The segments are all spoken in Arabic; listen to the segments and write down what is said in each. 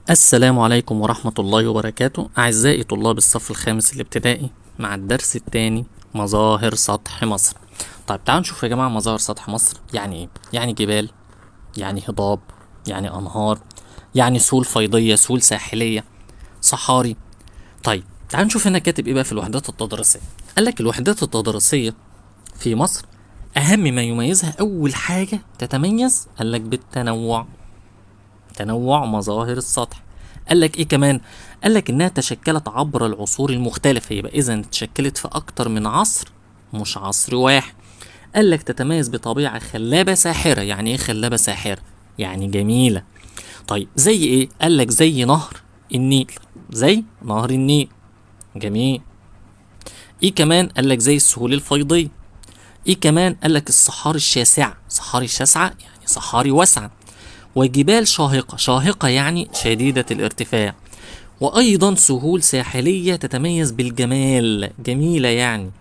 السلام عليكم ورحمة الله وبركاته أعزائي طلاب الصف الخامس الابتدائي مع الدرس الثاني مظاهر سطح مصر. طيب تعالوا نشوف يا جماعة مظاهر سطح مصر يعني إيه؟ يعني جبال، يعني هضاب، يعني أنهار، يعني سهول فيضية، سهول ساحلية، صحاري. طيب تعالوا نشوف هنا كاتب إيه بقى في الوحدات التدريسية. قال لك الوحدات التدريسية في مصر أهم ما يميزها أول حاجة تتميز، قال لك بالتنوع، تنوع مظاهر السطح. قال لك ايه كمان؟ قال لك انها تشكلت عبر العصور المختلفه، يبقى اذا تشكلت في اكتر من عصر مش عصر واحد. قال لك تتميز بطبيعه خلابه ساحره. يعني ايه خلابه ساحره؟ يعني جميله. طيب زي ايه؟ قال لك زي نهر النيل، زي نهر النيل. جميل. ايه كمان؟ قال لك زي السهول الفيضيه. ايه كمان؟ قال لك الصحاري الشاسعه، صحاري شاسعه يعني صحاري واسعه. وجبال شاهقة، شاهقة يعني شديدة الارتفاع. وأيضا سهول ساحلية تتميز بالجمال، جميلة يعني.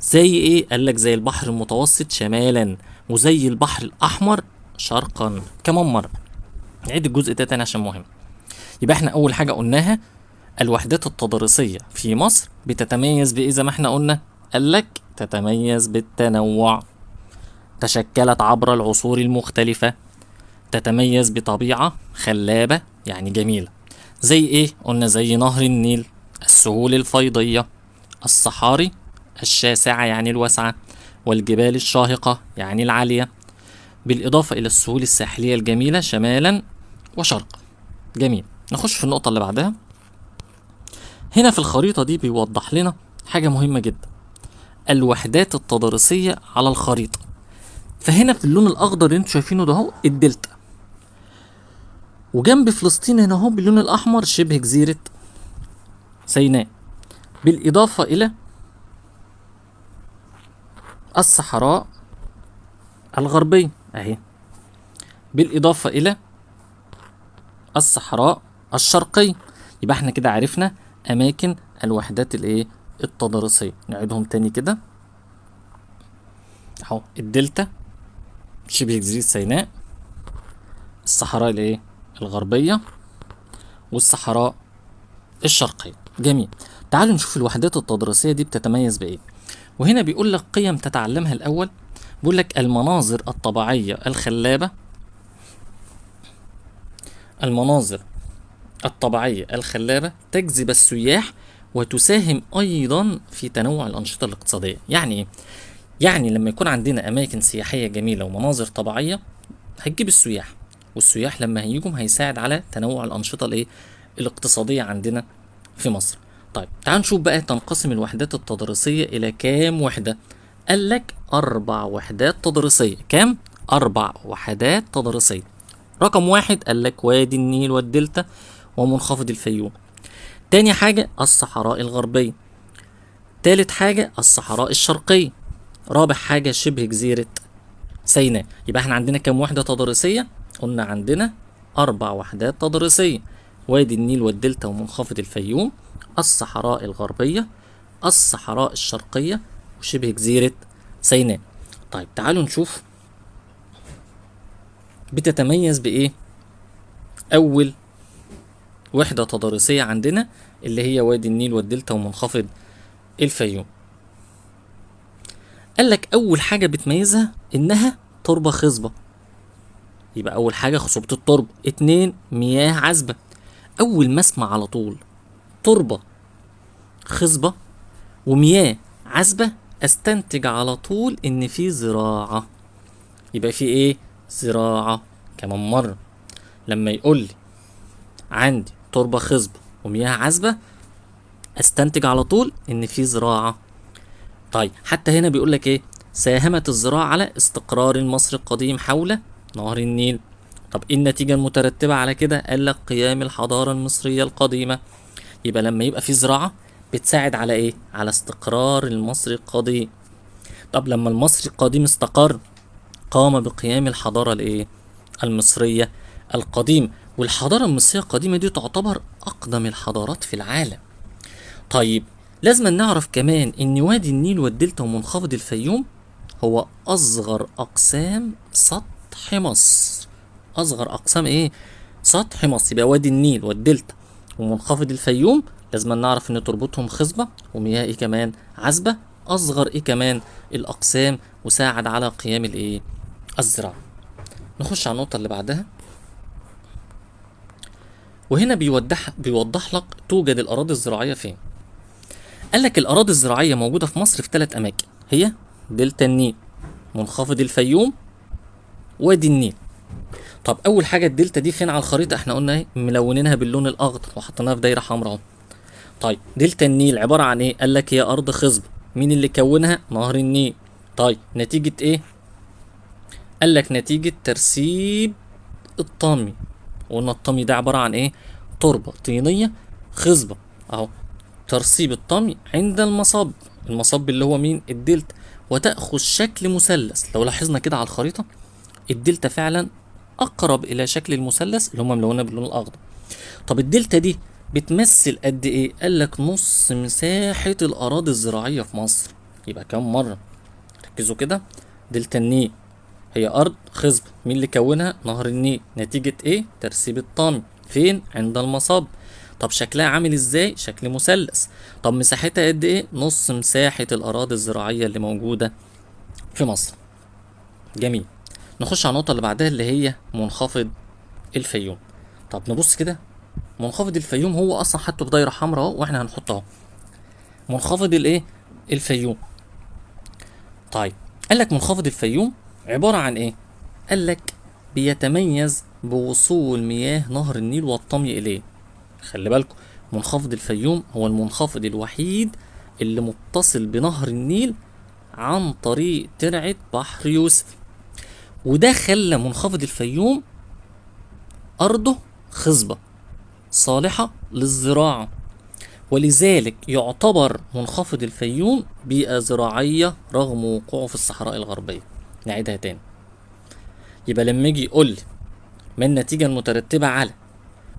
زي إيه؟ قالك زي البحر المتوسط شمالا، وزي البحر الأحمر شرقا. كمان مرة نعيد الجزء ده تاني عشان مهم. يبقى احنا أول حاجة قلناها الوحدات التضاريسية في مصر بتتميز بإيه زي ما احنا قلنا؟ قالك تتميز بالتنوع، تشكلت عبر العصور المختلفة، تتميز بطبيعة خلابة يعني جميلة. زي ايه؟ قلنا زي نهر النيل، السهول الفيضية، الصحاري الشاسعة يعني الواسعة، والجبال الشاهقة يعني العالية، بالإضافة إلى السهول الساحلية الجميلة شمالا وشرقا. جميل. نخش في النقطة اللي بعدها. هنا في الخريطة دي بيوضح لنا حاجة مهمة جدا، الوحدات التضاريسية على الخريطة. فهنا في اللون الأخضر اللي انتوا شايفينه ده اهو الدلتا، وجنب فلسطين هنا اهو باللون الأحمر شبه جزيرة سيناء، بالإضافة إلى الصحراء الغربية أهي، بالإضافة إلى الصحراء الشرقية. يبقى احنا كده عرفنا أماكن الوحدات الإيه التضاريسية. نعيدهم تاني كده أهو، الدلتا شبه جزيرة سيناء، الصحراء الإيه الغربية، والصحراء الشرقية. جميل. تعالوا نشوف الوحدات التضاريسية دي بتتميز بإيه. وهنا بيقول لك قيم تتعلمها الأول. بيقول لك المناظر الطبيعية الخلابة، المناظر الطبيعية الخلابة تجذب السياح وتساهم أيضا في تنوع الأنشطة الاقتصادية. يعني إيه؟ يعني لما يكون عندنا أماكن سياحية جميلة ومناظر طبيعية هتجيب السياح، والسياح لما هيجوا هيساعد على تنوع الأنشطة الاقتصادية عندنا في مصر. طيب تعال نشوف بقى تنقسم الوحدات التدريسية إلى كام وحدة. قال لك 4 وحدات تدريسية. كام؟ 4 وحدات تدريسية. رقم واحد قال لك وادي النيل والدلتا ومنخفض الفيوم. تاني حاجة الصحراء الغربية. تالت حاجة الصحراء الشرقية. رابع حاجة شبه جزيرة سيناء. يبقى احنا عندنا كام وحدة تدريسية؟ قلنا عندنا 4 وحدات تدريسية، وادي النيل والدلتا ومنخفض الفيوم، الصحراء الغربية، الصحراء الشرقية، وشبه جزيرة سيناء. طيب تعالوا نشوف بتتميز بإيه أول وحدة تضاريسية عندنا اللي هي وادي النيل والدلتا ومنخفض الفيوم. قال لك أول حاجة بتميزها إنها تربة خصبة. يبقى أول حاجة خصوبة التربة. 2 مياه عذبة. أول ما أسمع على طول تربة خصبة ومياه عذبة أستنتج على طول إن في زراعة. يبقى في إيه؟ زراعة. كمان مرة لما يقول لي عندي تربة خصبة ومياه عذبة استنتج على طول ان في زراعة. طيب حتى هنا بيقول لك ايه؟ ساهمت الزراعة على استقرار المصري القديم حول نهر النيل. طب ايه النتيجة المترتبة على كده؟ قال لك قيام الحضارة المصرية القديمة. يبقى لما يبقى في زراعة بتساعد على ايه؟ على استقرار المصري القديم. طب لما المصري القديم استقر قام بقيام الحضارة الايه؟ المصرية القديمة. والحضارة المصرية القديمة دي تعتبر أقدم الحضارات في العالم. طيب لازم نعرف كمان ان وادي النيل والدلتا ومنخفض الفيوم هو اصغر اقسام سطح مصر. اصغر اقسام ايه؟ سطح مصر، يبقى وادي النيل والدلتا ومنخفض الفيوم لازم نعرف ان تربطهم خصبة ومياه ايه كمان عذبة، اصغر ايه كمان الاقسام، وساعد على قيام الايه الزراعة. نخش على النقطة اللي بعدها، وهنا بيوضح لك توجد الاراضي الزراعية فين. قال لك الاراضي الزراعية موجودة في مصر في 3 اماكن، هي دلتا النيل، منخفض الفيوم، وادي النيل. طب اول حاجة الدلتا دي فين على الخريطة؟ احنا قلنا ايه، ملونينها باللون الاخضر وحطيناها في دايرة حمراء اهو. طيب دلتا النيل عبارة عن ايه؟ قال لك هي ارض خصبة، مين اللي كونها؟ نهر النيل. طيب نتيجة ايه؟ قال لك نتيجة ترسيب الطمي. وقلنا الطمي ده عبارة عن ايه؟ تربة طينية خصبة اهو. ترسيب الطمي عند المصب، المصب اللي هو مين؟ الدلتا، وتأخذ شكل مثلث. لو لاحظنا كده على الخريطة الدلتا فعلا اقرب الى شكل المثلث اللي هم ملونه باللون الاخضر. طب الدلتا دي بتمثل قد ايه؟ قال لك نص مساحة الاراضي الزراعية في مصر. يبقى كام مرة؟ ركزوا كده، دلتا النيل هي ارض خصبة، مين اللي كونها؟ نهر النيل، نتيجة ايه؟ ترسيب الطمي فين؟ عند المصب. طب شكلها عامل ازاي؟ شكل مثلث. طب مساحتها قد ايه؟ نص مساحة الاراضي الزراعية اللي موجودة في مصر. جميل. نخش على النقطة اللي بعدها اللي هي منخفض الفيوم. طب نبص كده، منخفض الفيوم هو اصلا حطه في دايرة حمراء اهو، واحنا هنحطه اهو. منخفض الايه؟ الفيوم. طيب قال لك منخفض الفيوم عبارة عن ايه؟ قال لك بيتميز بوصول مياه نهر النيل والطمي اليه. خلي بالكم، منخفض الفيوم هو المنخفض الوحيد اللي متصل بنهر النيل عن طريق ترعة بحر يوسف، وده خلى منخفض الفيوم أرضه خصبة صالحة للزراعة، ولذلك يعتبر منخفض الفيوم بيئة زراعية رغم وقوعه في الصحراء الغربية. نعيدها تاني، يبقى لما يجي يقول لي ما النتيجة المترتبة على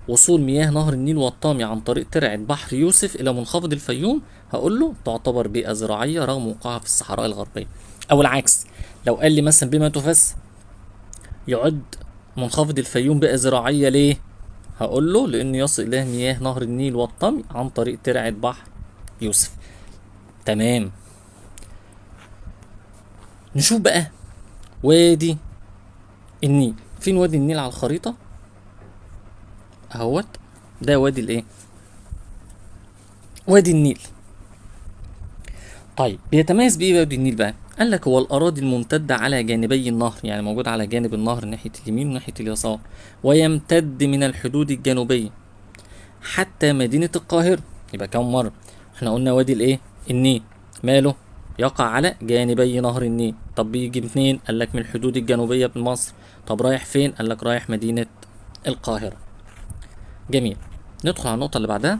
وصول مياه نهر النيل والطامي عن طريق ترعة بحر يوسف إلى منخفض الفيوم، هقول له تعتبر بيئة زراعية رغم وقوعها في الصحراء الغربية. أو العكس، لو قال لي مثلا بما تفسر يعد منخفض الفيوم بيئة زراعية ليه؟ هقول له لأن يصل إليه مياه نهر النيل والطمي عن طريق ترعة بحر يوسف. تمام. نشوف بقى وادي النيل. فين وادي النيل على الخريطة؟ اهوت، ده وادي الايه؟ وادي النيل. طيب بيتميز بايه وادي النيل بقى؟ قال لك هو الاراضي الممتده على جانبي النهر، يعني موجود على جانب النهر ناحيه اليمين وناحيه اليسار، ويمتد من الحدود الجنوبيه حتى مدينه القاهره. يبقى كم مره؟ احنا قلنا وادي الايه؟ النيل ماله؟ يقع على جانبي نهر النيل. طب بيجي منين؟ قال لك من الحدود الجنوبيه بمصر. طب رايح فين؟ قال لك رايح مدينه القاهره. جميل. ندخل على النقطه اللي بعدها.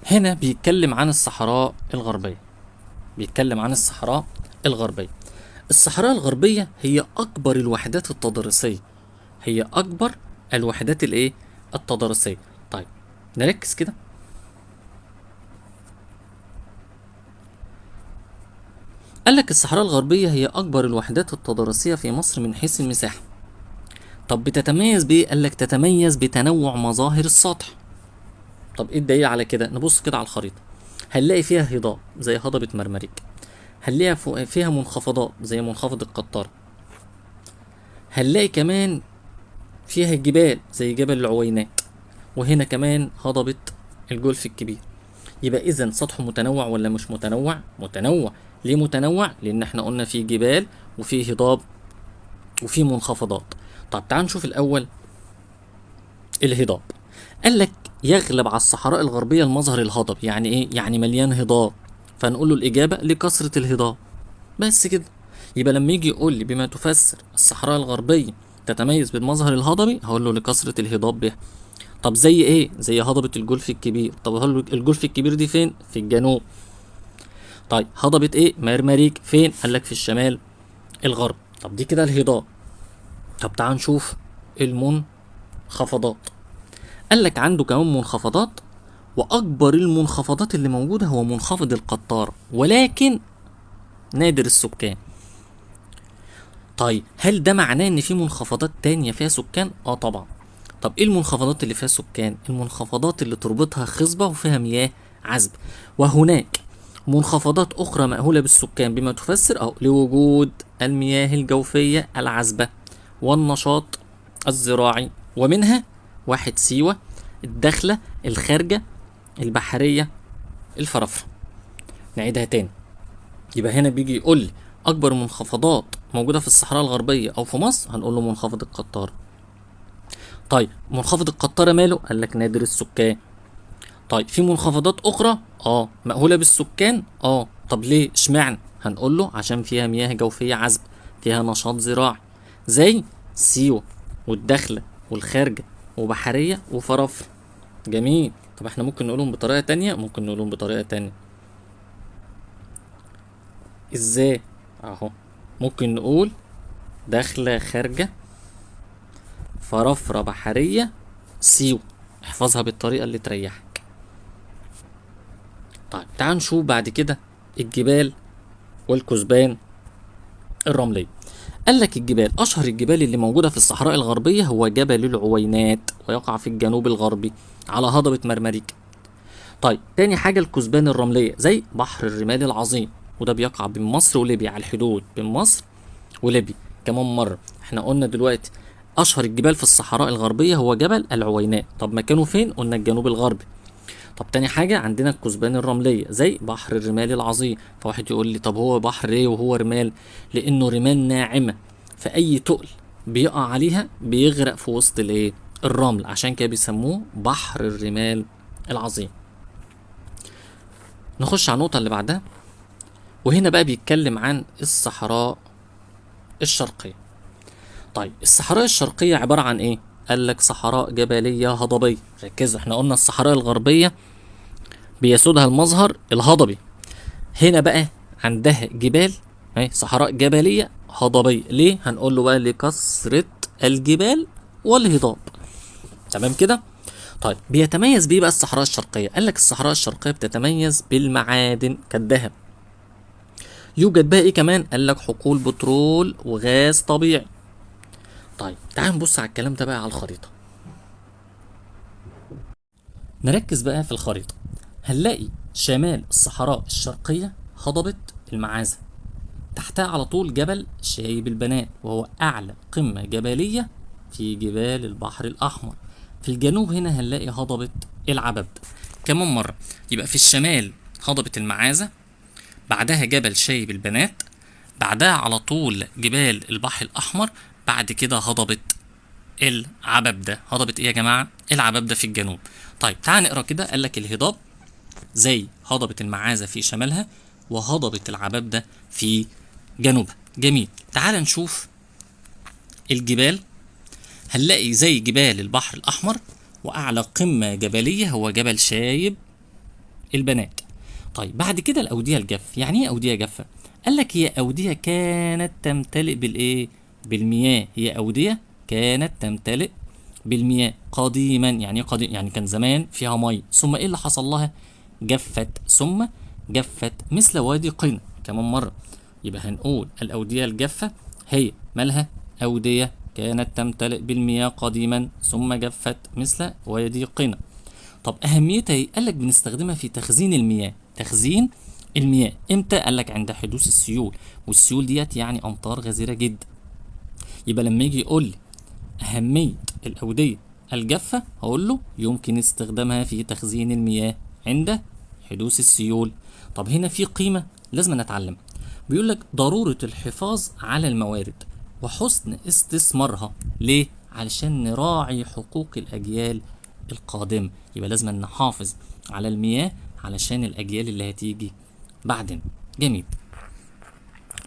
هنا بيتكلم عن الصحراء الغربية. بيتكلم عن الصحراء الغربية. الصحراء الغربية هي أكبر الوحدات التضاريسية. هي أكبر الوحدات الإيه؟ التضاريسية. طيب نركز كده. قال لك الصحراء الغربية هي أكبر الوحدات التضاريسية في مصر من حيث المساحة. طب بتتميز بإيه؟ قال لك تتميز بتنوع مظاهر السطح. طب إيه الدليل على كده؟ نبص كده على الخريطة، هنلاقي فيها هضاب زي هضبة مرمريك، هنلاقي فيها منخفضات زي منخفض القطار، هنلاقي كمان فيها جبال زي جبل العوينات، وهنا كمان هضبة الجولف الكبير. يبقى إذا سطحه متنوع ولا مش متنوع؟ متنوع. ليه متنوع؟ لأن احنا قلنا فيه جبال وفيه هضاب وفيه منخفضات. طب تعال نشوف الأول الهضاب. قال لك يغلب على الصحراء الغربية المظهر الهضب. يعني ايه؟ يعني مليان هضاب، فنقول له الإجابة لكثرة الهضاب. بس كده. يبقى لما يجي يقول لي بما تفسر الصحراء الغربية تتميز بالمظهر الهضبي، هقول له لكثرة الهضاب بها. طب زي ايه؟ زي هضبة الجولف الكبير. طب الجولف الكبير دي فين؟ في الجنوب. طيب هضبة ايه؟ مرمريك فين؟ قال لك في الشمال الغرب. طب دي كده الهضاب. طب تعال نشوف المنخفضات. قال لك عنده كمان منخفضات، واكبر المنخفضات اللي موجوده هو منخفض القطار، ولكن نادر السكان. طيب هل ده معناه ان في منخفضات تانية فيها سكان؟ اه طبعا. طب ايه المنخفضات اللي فيها سكان؟ المنخفضات اللي تربطها خصبة وفيها مياه عذبة. وهناك منخفضات اخرى مأهولة بالسكان بما تفسر او لوجود المياه الجوفية العذبة والنشاط الزراعي، ومنها واحد سيوة، الداخلة، الخارجة، البحرية، الفرافرة. نعيدها تاني. يبقى هنا بيجي يقول لي اكبر منخفضات موجوده في الصحراء الغربيه او في مصر، هنقول له منخفض القطاره. طيب منخفض القطاره ماله؟ قال لك نادر السكان. طيب في منخفضات اخرى مأهوله بالسكان. طب ليه اشمعنى؟ هنقول له عشان فيها مياه جوفيه عذبه، فيها نشاط زراعي، زي سيوه والداخله والخارجه وبحريه وفرافر. جميل. طب احنا ممكن نقولهم بطريقه تانية، ممكن نقولهم بطريقه تانية. ازاي؟ اهو ممكن نقول داخلة خارجة فرافرة بحرية سيو. احفظها بالطريقة اللي تريحك. طيب تعال نشوف بعد كده الجبال والكثبان الرملية. قال لك الجبال، اشهر الجبال اللي موجودة في الصحراء الغربية هو جبل العوينات، ويقع في الجنوب الغربي على هضبة مرمريك. طيب تاني حاجة الكثبان الرملية زي بحر الرمال العظيم، وده بيقع بين مصر وليبيا، على الحدود بين مصر وليبيا. كمان مرة احنا قلنا دلوقتي اشهر الجبال في الصحراء الغربية هو جبل العوينات. طب مكانه فين؟ قلنا الجنوب الغربي. طب تاني حاجة عندنا الكثبان الرملية زي بحر الرمال العظيم. فواحد يقول لي طب هو بحر ليه وهو رمال؟ لانه رمال ناعمة، فاي تقل بيقع عليها بيغرق في وسط الايه؟ الرمل، عشان كده بيسموه بحر الرمال العظيم. نخش على النقطة اللي بعدها، وهنا بقى بيتكلم عن الصحراء الشرقية. طيب الصحراء الشرقية عبارة عن ايه؟ قال لك صحراء جبلية هضبية. ركزوا، احنا قلنا الصحراء الغربية بيسودها المظهر الهضبي، هنا بقى عندها جبال، اهي صحراء جبلية هضبية. ليه؟ هنقول له بقى لكثرة الجبال والهضاب. تمام كده؟ طيب بيتميز بيه بقى الصحراء الشرقية؟ قال لك الصحراء الشرقية بتتميز بالمعادن كالذهب. يوجد بقى ايه كمان؟ قال لك حقول بترول وغاز طبيعي. طيب تعال نبص على الكلام ده بقى على الخريطة. نركز بقى في الخريطة. هنلاقي شمال الصحراء الشرقية هضبة المعازة، تحتها على طول جبل شايب البنات، وهو أعلى قمة جبلية في جبال البحر الأحمر. في الجنوب هنا هنلاقي هضبة العبب. كمان مرة، يبقى في الشمال هضبة المعازة، بعدها جبل شايب البنات، بعدها على طول جبال البحر الأحمر، بعد كده هضبة العبب. ده هضبة ايه يا جماعة؟ العبب ده في الجنوب. طيب تعال نقرا كده. قال لك الهضاب زي هضبة المعازة في شمالها، وهضبة العبب ده في جنوبها. جميل. تعال نشوف الجبال. هنلاقي زي جبال البحر الأحمر، وأعلى قمة جبلية هو جبل شايب البنات. طيب بعد كده الأودية الجافة. يعني ايه أودية جافة؟ قال لك هي أودية كانت تمتلئ بالإيه؟ بالمياه. هي أودية كانت تمتلئ بالمياه قديما. يعني ايه قديم؟ يعني كان زمان فيها مي، ثم ايه اللي حصل لها؟ جفت، ثم جفت مثل وادي قنا. كمان مرة، يبقى هنقول الأودية الجافة هي مالها؟ أودية كانت تمتلئ بالمياه قديما ثم جفت مثل وادي قنا. طب أهميتها ايه؟ قال لك بنستخدمها في تخزين المياه. تخزين المياه امتى؟ قال لك عند حدوث السيول، والسيول ديت يعني أمطار غزيرة جدا. يبقى لما يجي يقول لي أهمية الأودية الجافة، هقول له يمكن استخدامها في تخزين المياه عند حدوث السيول. طب هنا في قيمة لازم نتعلم. بيقول لك ضرورة الحفاظ على الموارد وحسن استثمارها. ليه؟ علشان نراعي حقوق الأجيال القادمة. يبقى لازم نحافظ على المياه علشان الأجيال اللي هتيجي بعدين. جميل.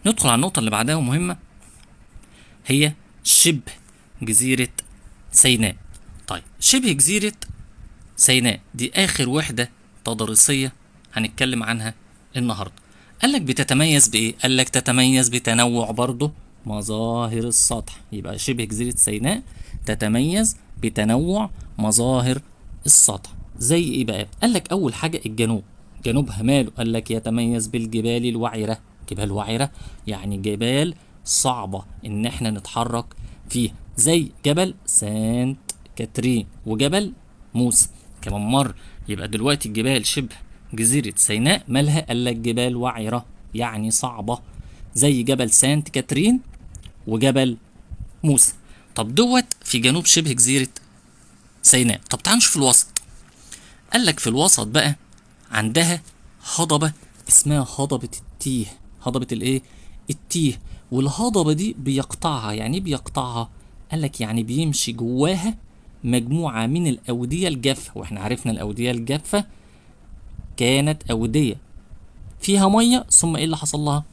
ندخل على النقطة اللي بعدها ومهمة، هي شبه جزيرة سيناء. طيب شبه جزيرة سيناء دي آخر وحدة تضاريسية هنتكلم عنها النهاردة. قالك بتتميز بإيه؟ قالك تتميز بتنوع برضه مظاهر السطح. يبقى شبه جزيرة سيناء تتميز بتنوع مظاهر السطح. زي إيه بقى؟ قالك أول حاجة الجنوب. جنوبها ماله؟ قالك يتميز بالجبال الوعرة. جبال وعرة يعني جبال صعبة ان احنا نتحرك فيها، زي جبل سانت كاترين وجبل موسى. كمان مرة، يبقى دلوقتي الجبال شبه جزيرة سيناء مالها؟ قالك جبال وعرة يعني صعبة، زي جبل سانت كاترين وجبل موسى. طب دوت في جنوب شبه جزيرة سيناء. طب تعال نشوف الوسط. قالك في الوسط بقى عندها هضبة اسمها هضبة التيه. هضبة الايه؟ التيه. والهضبة دي بيقطعها، يعني ايه بيقطعها؟ قالك يعني بيمشي جواها مجموعة من الأودية الجافة، واحنا عرفنا الأودية الجافة كانت أودية فيها مية، ثم ايه اللي حصل لها؟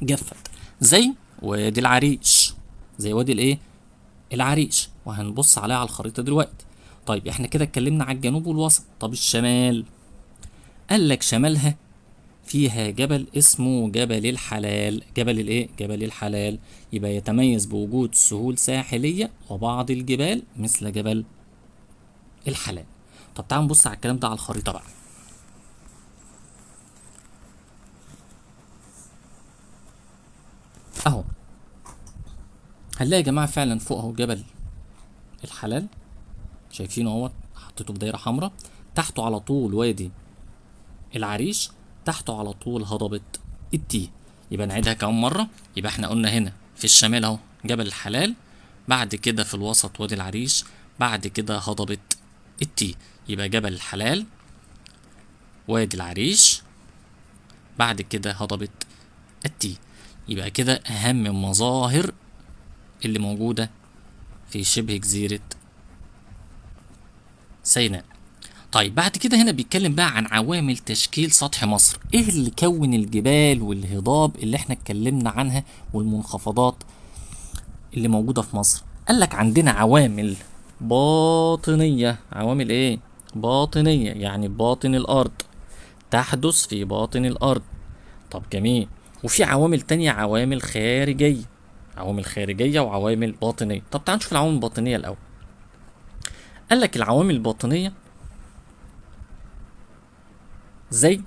جفت. زي وادي العريش، زي وادي الايه؟ العريش، وهنبص عليها على الخريطة دلوقتي. طيب احنا كده اتكلمنا على الجنوب والوسط. طب الشمال؟ قالك شمالها فيها جبل اسمه جبل الحلال. جبل الايه؟ جبل الحلال. يبقى يتميز بوجود سهول ساحلية وبعض الجبال مثل جبل الحلال. طب تعالوا نبص على الكلام ده على الخريطة بقى. اهو هنلاقي يا جماعة فعلا فوق اهو جبل الحلال، شايفينه اهوت، حطيته بدايرة حمراء. تحته على طول وادي العريش، تحته على طول هضبة التيه. يبقى نعيدها كمان مرة. يبقى احنا قلنا هنا في الشمال اهو جبل الحلال، بعد كده في الوسط وادي العريش، بعد كده هضبة التيه. يبقى جبل الحلال، وادي العريش، بعد كده هضبة التيه. يبقى كده أهم المظاهر اللي موجودة في شبه جزيرة سيناء. طيب بعد كده هنا بيتكلم بقى عن عوامل تشكيل سطح مصر. ايه اللي كون الجبال والهضاب اللي احنا اتكلمنا عنها والمنخفضات اللي موجودة في مصر؟ قالك عندنا عوامل باطنية. عوامل ايه؟ باطنية، يعني باطن الارض، تحدث في باطن الارض. طب جميل. وفي عوامل تانية، عوامل خارجية. عوامل خارجية وعوامل باطنية. طب تعال نشوف العوامل الباطنية الأول. قالك العوامل الباطنية زي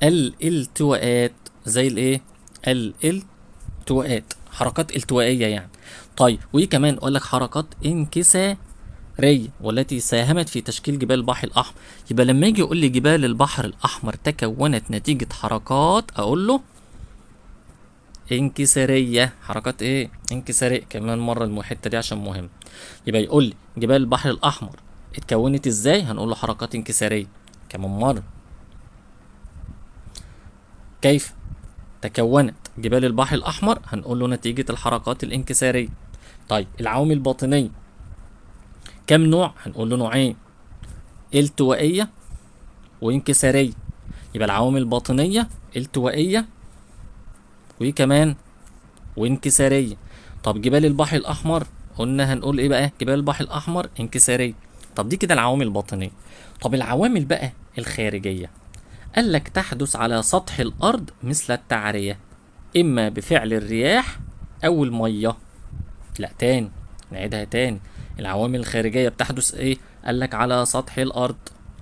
الالتواءات. زي الايه؟ الالتواءات، حركات التوائية يعني. طيب وايه كمان؟ قال لك حركات انكسارية والتي ساهمت في تشكيل جبال البحر الأحمر. يبقى لما يجي يقول لي جبال البحر الأحمر تكونت نتيجة حركات، أقول له انكسارية. حركات ايه؟ انكسارية. كمان مرة الحتة دي عشان مهم. يبقى يقول لي جبال البحر الأحمر اتكونت ازاي؟ هنقول له حركات انكسارية. كمان مرة، كيف تكونت جبال البحر الأحمر؟ هنقول له نتيجة الحركات الانكسارية. طيب العوامل الباطنية كم نوع؟ هنقول له نوعين، التوائية وانكسارية. يبقى العوامل الباطنية التوائية وكمان وانكسارية. طب جبال البحر الأحمر قلنا هنقول ايه بقى؟ جبال البحر الأحمر انكسارية. طب دي كده العوامل الباطنية. طب العوامل بقى الخارجية، قالك تحدث على سطح الأرض مثل التعرية، إما بفعل الرياح أو المية. لا تاني، نعيدها تاني. العوامل الخارجية بتحدث ايه؟ قالك على سطح الأرض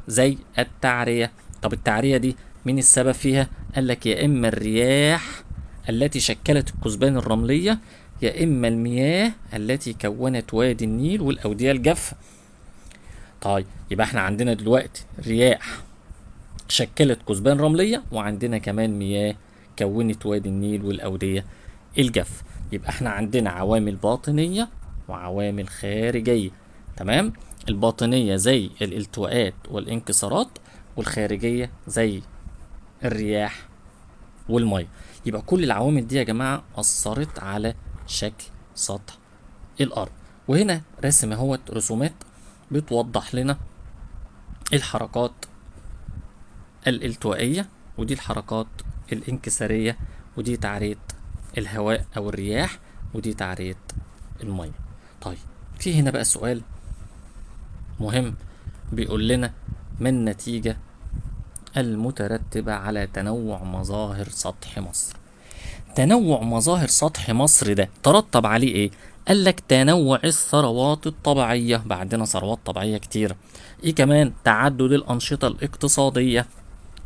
زي التعرية. طب التعرية دي مين السبب فيها؟ قالك يا إما الرياح التي شكلت الكثبان الرملية، يا إما المياه التي كونت وادي النيل والأودية الجافة. طيب يبقى احنا عندنا دلوقتي رياح شكلت كثبان رملية، وعندنا كمان مياه كونت وادي النيل والأودية الجافة. يبقى احنا عندنا عوامل باطنية وعوامل خارجية. تمام؟ الباطنية زي الالتواءات والانكسارات، والخارجية زي الرياح والمية. يبقى كل العوامل دي يا جماعة أثرت على شكل سطح الأرض. وهنا رسم اهوت رسومات بتوضح لنا الحركات الالتوائية، ودي الحركات الانكسارية، ودي تعرية الهواء أو الرياح، ودي تعرية المية. طيب في هنا بقى سؤال مهم بيقول لنا ما النتيجة المترتبة على تنوع مظاهر سطح مصر؟ تنوع مظاهر سطح مصر ده ترتب عليه ايه؟ قالك تنوع الثروات الطبيعية، بقى عندنا ثروات طبيعية كتير. ايه كمان؟ تعدد الأنشطة الاقتصادية.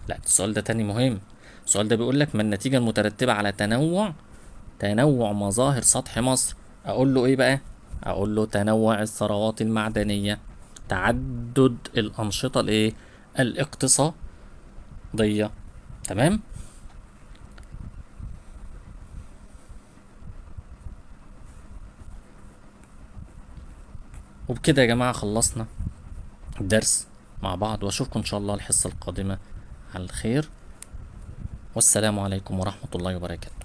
لا السؤال ده تاني مهم. السؤال ده بيقول لك ما النتيجة المترتبة على تنوع مظاهر سطح مصر. اقول له ايه بقى؟ اقول له تنوع الثروات المعدنية، تعدد الأنشطة الايه الاقتصادية. تمام. وبكده يا جماعة خلصنا الدرس مع بعض، واشوفكم ان شاء الله الحصة القادمة على الخير، والسلام عليكم ورحمة الله وبركاته.